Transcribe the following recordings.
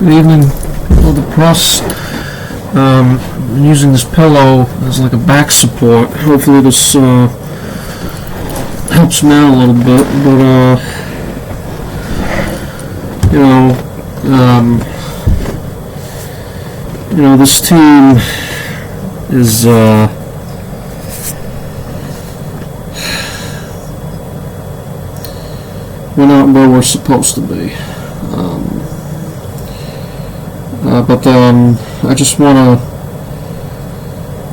Good evening, people of the press. I'm using this pillow as like a back support. Hopefully this helps me out a little bit, but this team is we're not where we're supposed to be. But I just want to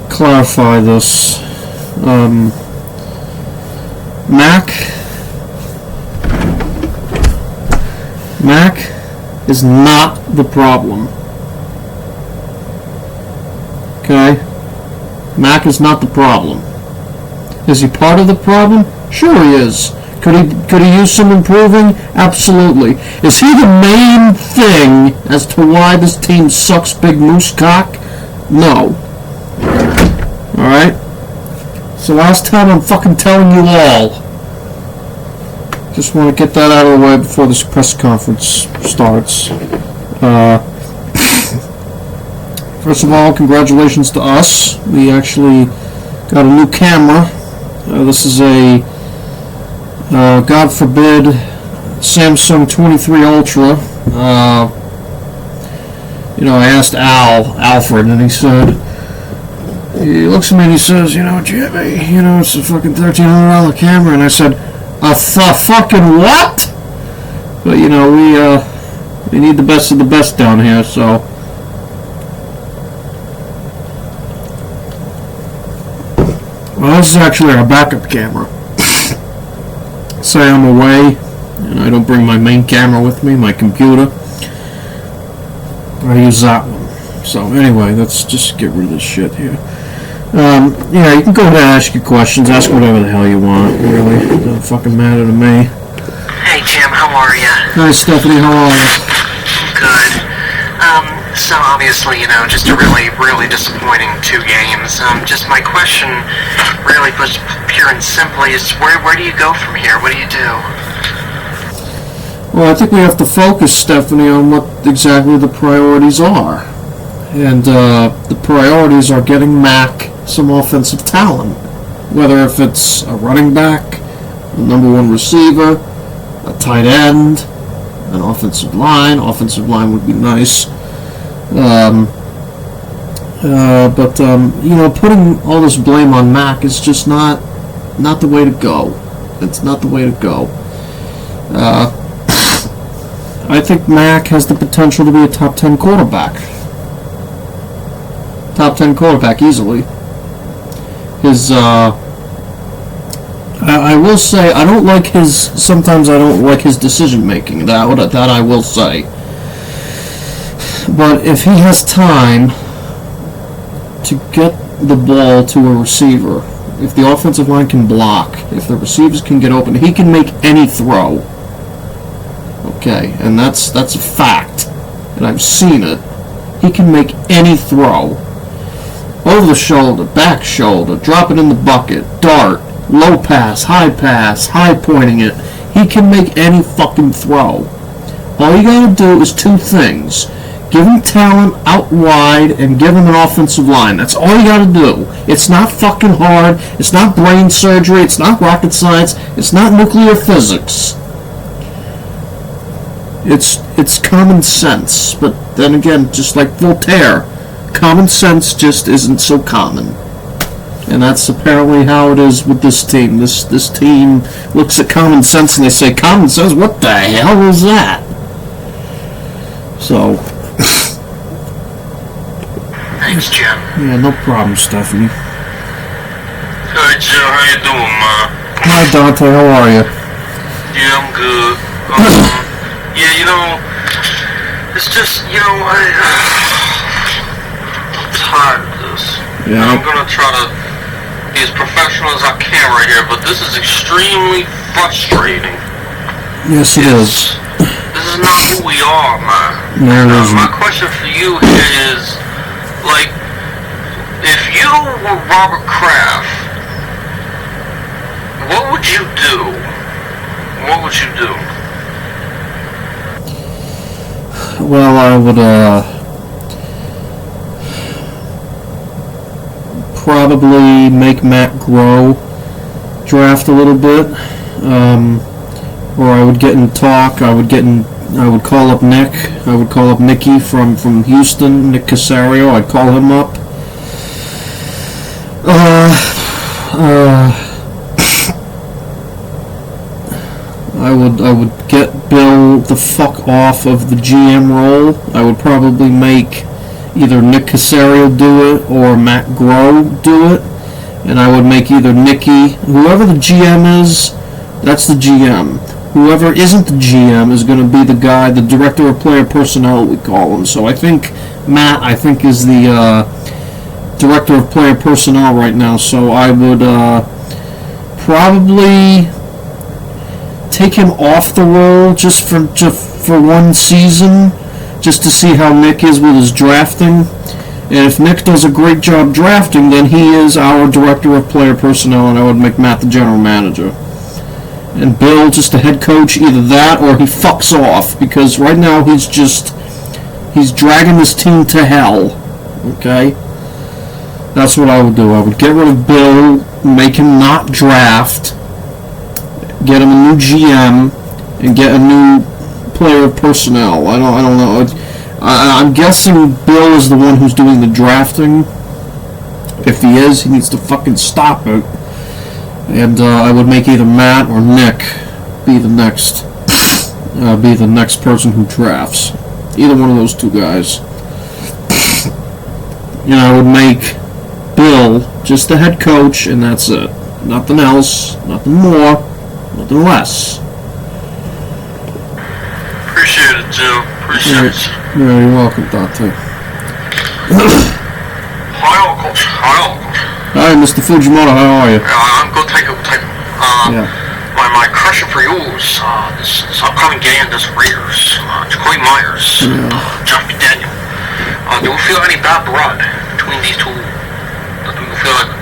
clarify this. Mac is not the problem. Okay? Mac is not the problem. Is he part of the problem? Sure he is. Could he use some improving? Absolutely. Is he the main thing as to why this team sucks big moose cock? No. Alright? So last time I'm fucking telling you all. Just want to get that out of the way before this press conference starts. First of all, congratulations to us. We actually got a new camera. This is a God forbid, Samsung 23 Ultra. I asked Alfred, and he looks at me and he says, Jimmy, it's a fucking $1,300 camera. And I said, a fucking what? But, we need the best of the best down here, so. Well, this is actually our backup camera. Say I'm away and I don't bring my main camera with me, my computer, I use that one. So anyway, let's just get rid of this shit here. You can go ahead and ask your questions, ask whatever the hell you want, really. It doesn't fucking matter to me. Hey Jim, how are you? Hi Stephanie, how are you? Good. So obviously, just a really, really disappointing 2 games. Just my question, really put pure and simply, is where do you go from here? What do you do? Well, I think we have to focus, Stephanie, on what exactly the priorities are. And the priorities are getting Mac some offensive talent. Whether if it's a running back, a number 1 receiver, a tight end, an offensive line. Offensive line would be nice. Putting all this blame on Mac is just not the way to go. It's not the way to go. I think Mac has the potential to be a top 10 quarterback. Top 10 quarterback easily. I will say sometimes I don't like his decision making. That I will say. But if he has time to get the ball to a receiver, if the offensive line can block, if the receivers can get open, he can make any throw. Okay, and that's a fact. And I've seen it. He can make any throw. Over the shoulder, back shoulder, drop it in the bucket, dart, low pass, high pointing it. He can make any fucking throw. All you gotta do is 2 things. Give him talent out wide and give him an offensive line. That's all you gotta do. It's not fucking hard. It's not brain surgery. It's not rocket science. It's not nuclear physics. It's common sense. But then again, just like Voltaire, common sense just isn't so common. And that's apparently how it is with this team. This team looks at common sense and they say, common sense? What the hell is that? So... Thanks, Jim. Yeah, no problem, Stephanie. Hey, Jim, how you doing, man? Hi, Dante, how are you? Yeah, I'm good. It's just, I'm tired of this. Yeah. I'm gonna try to be as professional as I can right here, but this is extremely frustrating. Yes, it is. This is not who we are, man. No, it isn't. My question for you here is, if you were Robert Kraft, what would you do? What would you do? Well, I would probably make Matt grow, draft a little bit, or I would get in talk. I would call up Nick. I would call up Nicky from Houston, Nick Casario. I'd call him up. I would get Bill the fuck off of the GM role. I would probably make either Nick Casario do it or Matt Groh do it, and I would make either Nicky, whoever the GM is, that's the GM. Whoever isn't the GM is going to be the guy, the director of player personnel, we call him. So I think Matt, is the director of player personnel right now. So I would probably take him off the role just for one season, just to see how Nick is with his drafting. And if Nick does a great job drafting, then he is our director of player personnel, and I would make Matt the general manager. And Bill just a head coach, either that or he fucks off, because right now he's dragging this team to hell. Okay? That's what I would do. I would get rid of Bill, make him not draft, get him a new GM, and get a new player of personnel. I don't know. I'm guessing Bill is the one who's doing the drafting. If he is, he needs to fucking stop it. And I would make either Matt or Nick be the next person who drafts. Either one of those two guys. I would make Bill just the head coach, and that's it. Nothing else, nothing more, nothing less. Appreciate it, Jim. Appreciate it. Yeah, you're welcome, Dante. Hi, Uncle. Hi, Mr. Fujimoto, how are you? I'm good, thank you. My question for you is this upcoming game, this Raiders, Jacoby Myers, Josh McDaniel. Do you feel any bad blood between these two? Do you feel like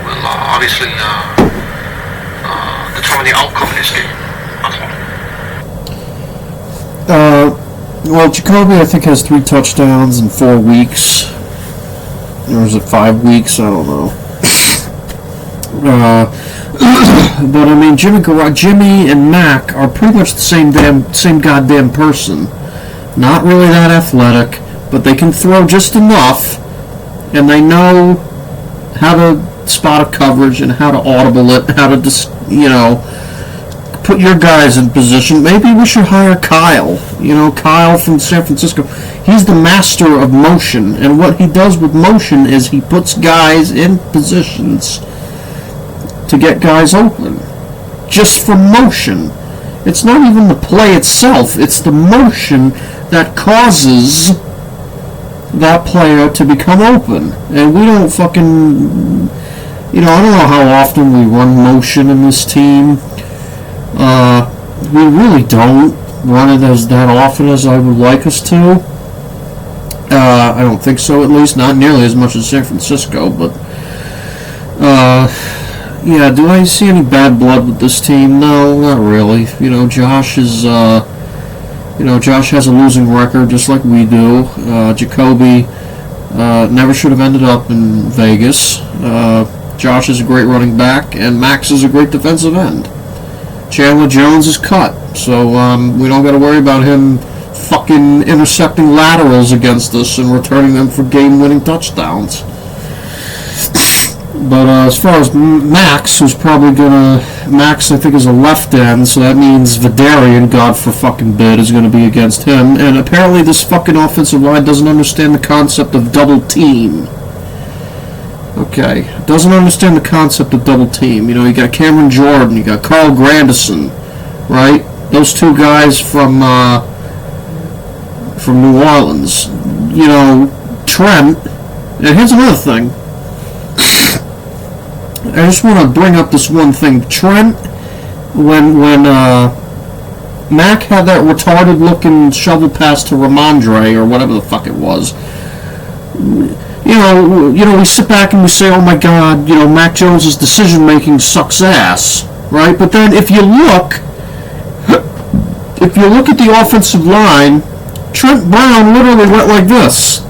will obviously determine the outcome of this game? Well, Jacoby, I think, has 3 touchdowns in 4 weeks. Or is it 5 weeks? I don't know. But I mean, Jimmy and Mac are pretty much the same goddamn person. Not really that athletic, but they can throw just enough, and they know how to spot a coverage and how to audible it, how to just, put your guys in position. Maybe we should hire Kyle. Kyle from San Francisco. He's the master of motion, and what he does with motion is he puts guys in positions to get guys open. Just from motion. It's not even the play itself. It's the motion that causes that player to become open. And we don't fucking... I don't know how often we run motion in this team. We really don't run it that often as I would like us to. I don't think so, at least. Not nearly as much as San Francisco, but... yeah, do I see any bad blood with this team? No, not really. Josh is... Josh has a losing record, just like we do. Jacoby never should have ended up in Vegas. Josh is a great running back, and Max is a great defensive end. Chandler Jones is cut, so we don't got to worry about him fucking intercepting laterals against us and returning them for game-winning touchdowns. But as far as Max, who's probably Max, I think, is a left end, so that means Vidarian, God for fucking bid, is gonna be against him. And apparently this fucking offensive line doesn't understand the concept of double team. Okay, doesn't understand the concept of double team. You got Cameron Jordan, you got Carl Grandison, right? Those two guys from New Orleans. Trent. And here's another thing. I just want to bring up this one thing. Trent, when Mac had that retarded-looking shovel pass to Ramondre, or whatever the fuck it was, we sit back and we say, oh my God, Mac Jones' decision-making sucks ass, right? But then if you look if you look at the offensive line, Trent Brown literally went like this.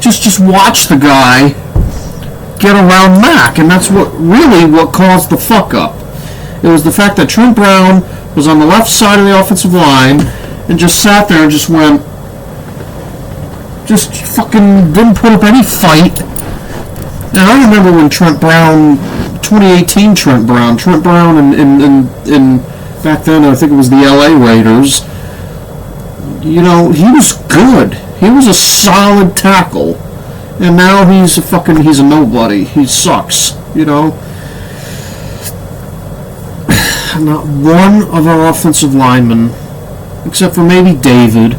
Just watch the guy get around Mac, and that's what caused the fuck up. It was the fact that Trent Brown was on the left side of the offensive line and just sat there and just fucking didn't put up any fight. And I remember when Trent Brown, 2018 Trent Brown in back then I think it was the LA Raiders, he was good. He was a solid tackle. And now he's a nobody. He sucks, Not one of our offensive linemen, except for maybe David,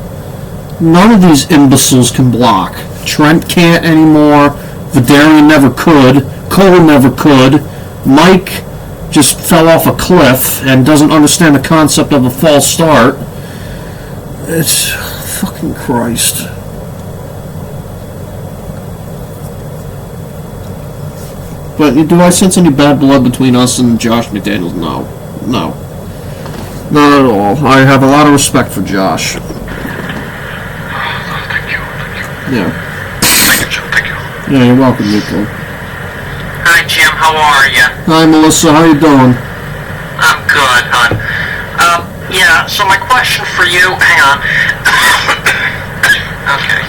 none of these imbeciles can block. Trent can't anymore. Vidarian never could. Cole never could. Mike just fell off a cliff and doesn't understand the concept of a false start. It's fucking Christ. But do I sense any bad blood between us and Josh McDaniels? No. Not at all. I have a lot of respect for Josh. Thank you. Yeah. Thank you. Yeah, you're welcome, Nico. Hi, Jim. How are you? Hi, Melissa. How you doing? I'm good, hon. Yeah, so my question for you... Hang on. Okay.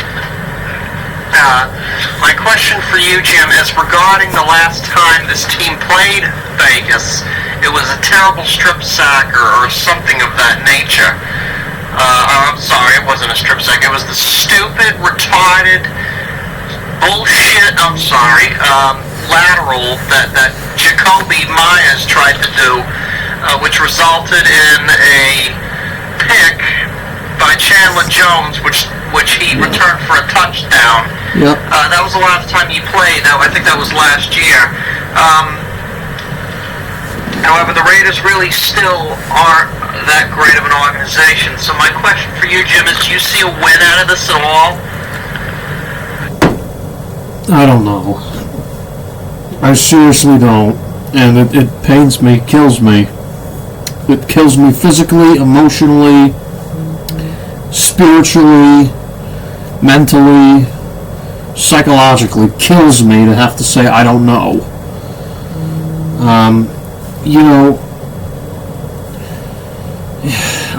My question for you, Jim, is regarding the last time this team played Vegas. It was a terrible strip sack or something of that nature. I'm sorry, it wasn't a strip sack. It was the stupid, retarded, bullshit, lateral that Jacoby Myers tried to do, which resulted in a pick by Chandler Jones, which he returned for a touchdown. Yep. That was the last time you played. I think that was last year. However, the Raiders really still aren't that great of an organization. So my question for you, Jim, is do you see a win out of this at all? I don't know. I seriously don't. And it pains me, kills me. It kills me physically, emotionally, spiritually, mentally, psychologically. Kills me to have to say I don't know.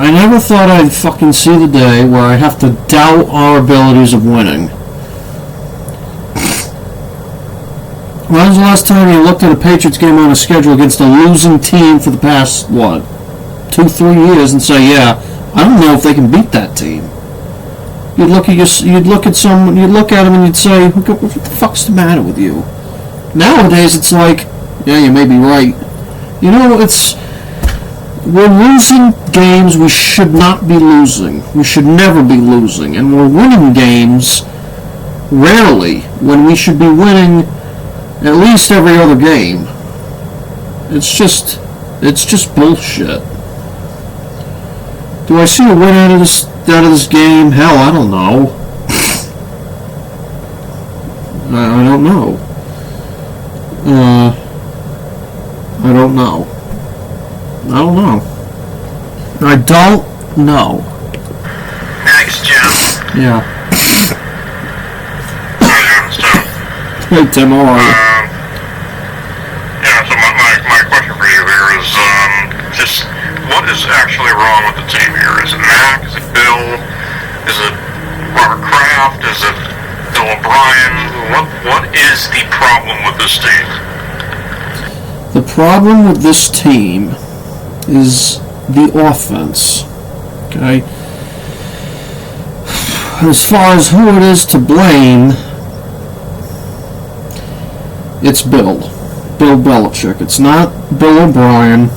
I never thought I'd fucking see the day where I have to doubt our abilities of winning. When was the last time you looked at a Patriots game on a schedule against a losing team for the past, 2-3 years and say, yeah, I don't know if they can beat that team. You'd look at them and you'd say, what the fuck's the matter with you? Nowadays it's like, yeah, you may be right. We're losing games we should not be losing. We should never be losing. And we're winning games rarely when we should be winning at least every other game. It's just bullshit. Do I see a win out of this game? Hell, I don't know. I don't know. I don't know. Thanks, Jim. Yeah. Hey, Tim, how are you? So my question for you here is just what is actually wrong with the team here? Is it Mac? Is it Bill? Is it Robert Kraft? Is it Bill O'Brien? What is the problem with this team? The problem with this team is the offense. Okay? As far as who it is to blame, it's Bill Belichick. It's not Bill O'Brien.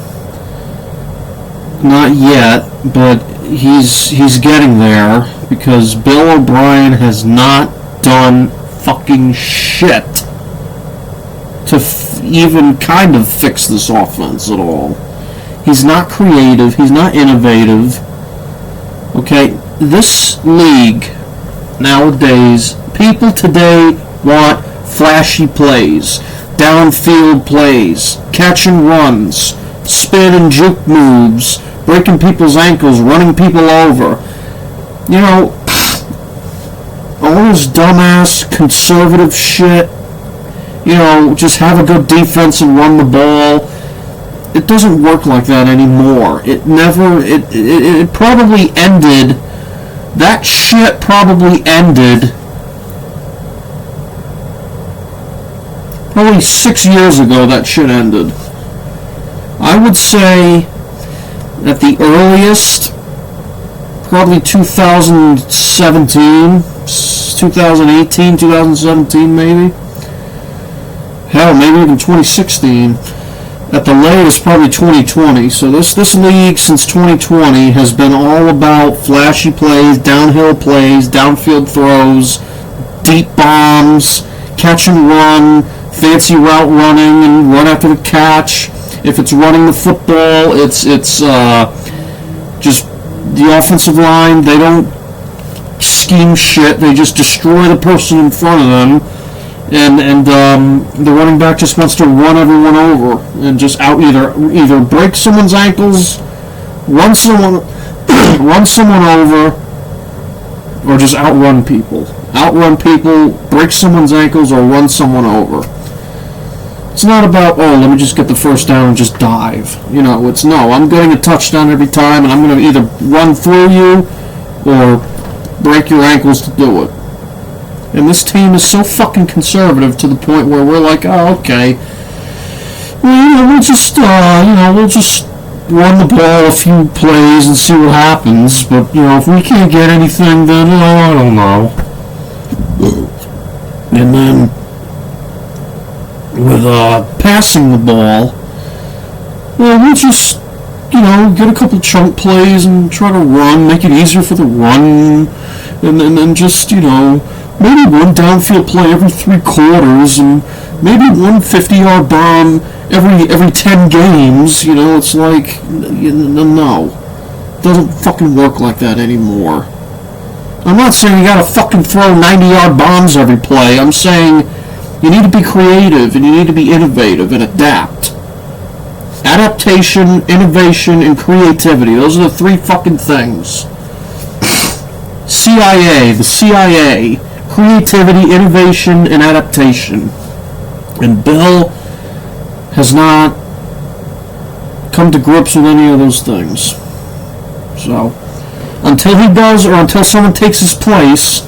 Not yet, but he's getting there because Bill O'Brien has not done fucking shit to even kind of fix this offense at all. He's not creative. He's not innovative. Okay, this league nowadays, people today want flashy plays, downfield plays, catch and runs, spin and juke moves, breaking people's ankles, running people over. You know, all this dumbass conservative shit, you know, just have a good defense and run the ball. It doesn't work like that anymore. It probably ended, that shit probably ended probably 6 years ago. That shit ended. I would say at the earliest, probably 2017, 2018, 2017 maybe. Hell, maybe even 2016. At the latest, probably 2020. So this league since 2020 has been all about flashy plays, downhill plays, downfield throws, deep bombs, catch and run, fancy route running, and run after the catch. If it's running the football, it's just the offensive line. They don't scheme shit. They just destroy the person in front of them. And the running back just wants to run everyone over and just either break someone's ankles, run someone over, or just outrun people. Outrun people, break someone's ankles, or run someone over. It's not about, oh, let me just get the first down and just dive. You know, it's no, I'm getting a touchdown every time, and I'm going to either run through you or break your ankles to do it. And this team is so fucking conservative to the point where we're like, oh, okay, well, we'll just run the ball a few plays and see what happens. But, you know, if we can't get anything, then, I don't know. And then, with passing the ball, well, we'll just, get a couple chunk plays and try to run, make it easier for the run, and then just, maybe one downfield play every 3 quarters, and maybe one 50-yard bomb every 10 games. It's like, no. It doesn't fucking work like that anymore. I'm not saying you gotta fucking throw 90-yard bombs every play. I'm saying you need to be creative, and you need to be innovative and adapt. Adaptation, innovation, and creativity. Those are the 3 fucking things. the CIA. Creativity, innovation, and adaptation. And Bill has not come to grips with any of those things. So, until he does, or until someone takes his place,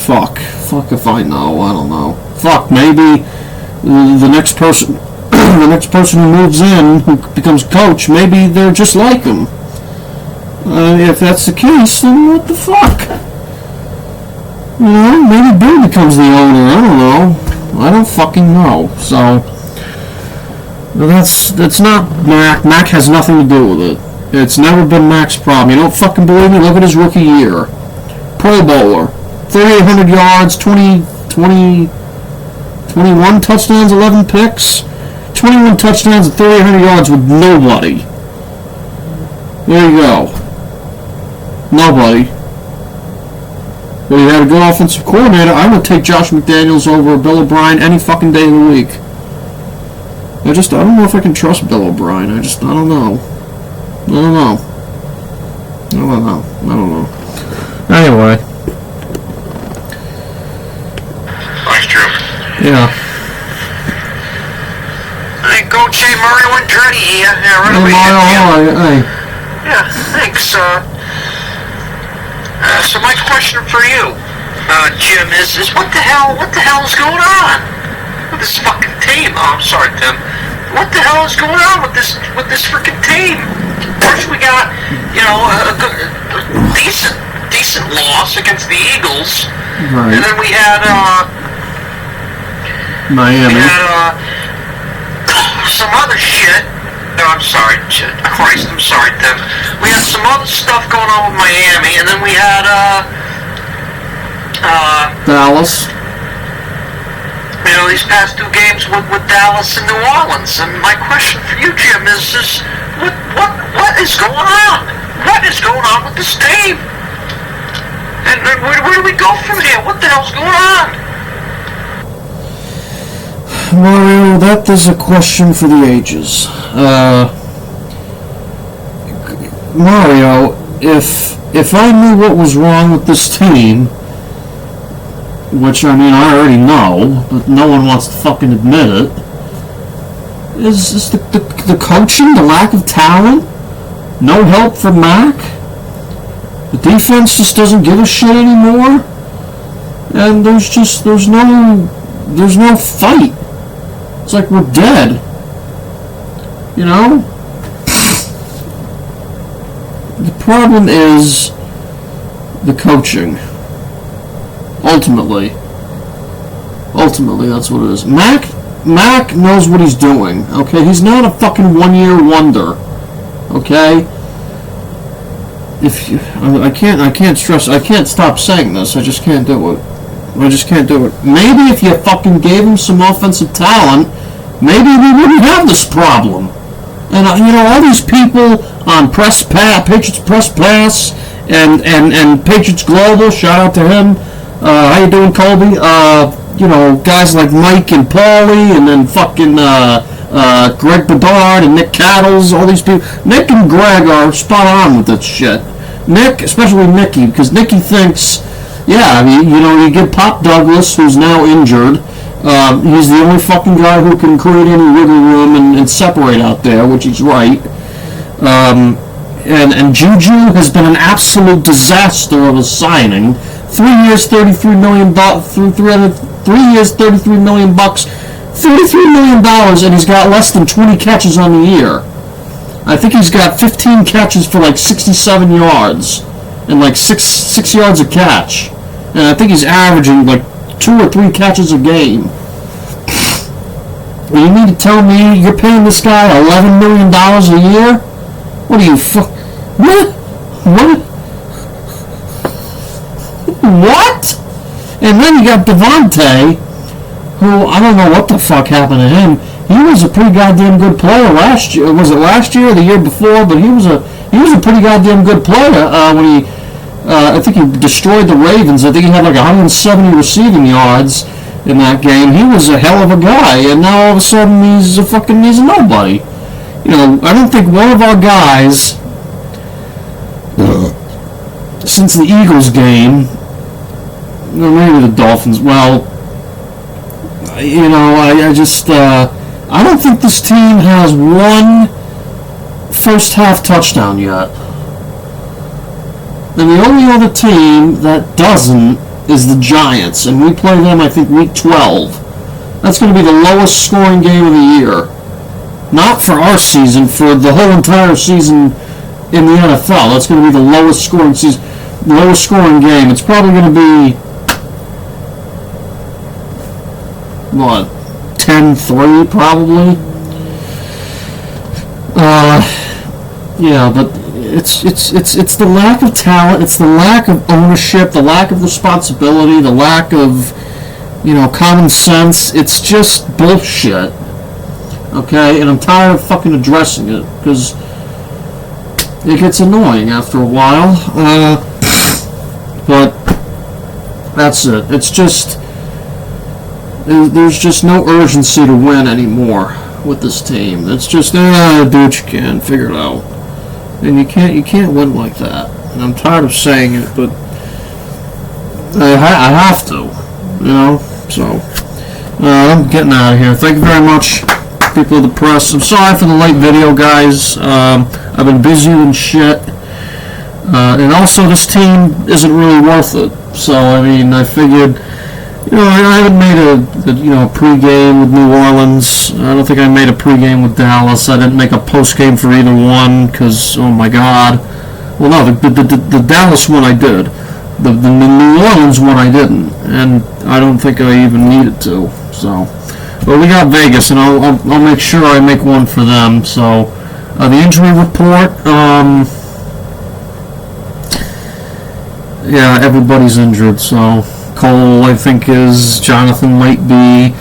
fuck if I know, I don't know. Fuck, maybe the next person who moves in, who becomes coach, maybe they're just like him. If that's the case, then what the fuck? Maybe Bill becomes the owner. I don't know. I don't fucking know. So that's not Mac. Mac has nothing to do with it. It's never been Mac's problem. You don't fucking believe me? Look at his rookie year. Pro Bowler, 3,800 yards, 21 touchdowns, 11 picks, 21 touchdowns and 3,800 yards with nobody. There you go. Nobody. Well, you had a good offensive coordinator. I would take Josh McDaniels over Bill O'Brien any fucking day of the week. I don't know if I can trust Bill O'Brien. I don't know. Anyway. Thanks, Jim. Yeah. Hey, Coach Murray went dirty here. Yeah, right away. Hey. Yeah, thanks. So my question for you, Jim, is what the hell is going on with this fucking team? Oh, I'm sorry, Tim. What the hell is going on with this freaking team? First we got, a decent loss against the Eagles, right. And then we had Miami. We had some other shit. No, I'm sorry. Christ, I'm sorry, Tim. We had some other stuff going on with Miami, and then we had, Dallas. These past 2 games with Dallas and New Orleans. And my question for you, Jim, is what is going on? What is going on with this team? And where do we go from here? What the hell's going on? Mario, that is a question for the ages. Mario, if I knew what was wrong with this team, which, I mean, I already know, but no one wants to fucking admit it, is the coaching, the lack of talent, no help from Mac, the defense just doesn't give a shit anymore, and there's no fight. It's like we're dead, you know? The problem is the coaching. Ultimately, that's what it is. Mac knows what he's doing, okay? He's not a fucking one-year wonder, okay? I can't stop saying this. I just can't do it. Maybe if you fucking gave him some offensive talent, maybe we wouldn't have this problem. And all these people on Patriots Press Pass and Patriots Global, shout out to him. How you doing, Colby? Guys like Mike and Paulie, and then fucking Greg Bedard and Nick Cattles, all these people. Nick and Greg are spot on with this shit. Nick, especially Nicky, because Nicky thinks, you get Pop Douglas, who's now injured. He's the only fucking guy who can create any wiggle room and separate out there, which he's right. And Juju has been an absolute disaster of a signing. 3 years, $33 million, $33 million, $33 million, and he's got less than 20 catches on the year. I think he's got 15 catches for like 67 yards and like 6 yards a catch. And I think he's averaging like 2 or 3 catches a game. You mean to tell me you're paying this guy $11 million a year? What are you What? And then you got Devontae, who I don't know what the fuck happened to him. He was a pretty goddamn good player last year. Was it last year or the year before? But he was a pretty goddamn good player when I think he destroyed the Ravens. I think he had like 170 receiving yards in that game. He was a hell of a guy, and now all of a sudden he's a nobody. I don't think one of our guys since the Eagles game, maybe the Dolphins. Well, I don't think this team has one first half touchdown yet. And the only other team that doesn't is the Giants, and we play them, I think, week 12. That's going to be the lowest scoring game of the year. Not for our season, for the whole entire season in the NFL. That's going to be the lowest scoring game. It's probably going to be, 10-3 probably. But it's the lack of talent, it's the lack of ownership, the lack of responsibility, the lack of common sense. It's just bullshit. Okay, and I'm tired of fucking addressing it because it gets annoying after a while. But that's it. It's just there's just no urgency to win anymore with this team. It's just do what you can, figure it out, and you can't win like that. And I'm tired of saying it, but I have to, So I'm getting out of here. Thank you very much, people of the press. I'm sorry for the late video, guys. I've been busy and shit, and also this team isn't really worth it. So I figured. I haven't made a pregame with New Orleans. I don't think I made a pregame with Dallas. I didn't make a postgame for either one because, oh my God. Well, no, the Dallas one I did. The New Orleans one I didn't, and I don't think I even needed to. So, but we got Vegas, and I'll make sure I make one for them. So, the injury report. Everybody's injured. So. Cole, I think, is. Jonathan might be.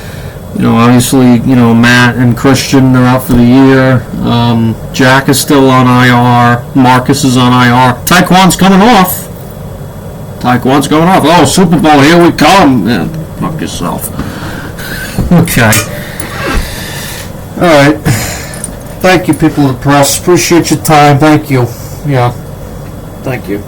Obviously, Matt and Christian, they're out for the year. Jack is still on IR. Marcus is on IR. Taekwon's coming off. Oh, Super Bowl, here we come. Yeah, fuck yourself. Okay. All right. Thank you, people of the press. Appreciate your time. Thank you. Yeah. Thank you.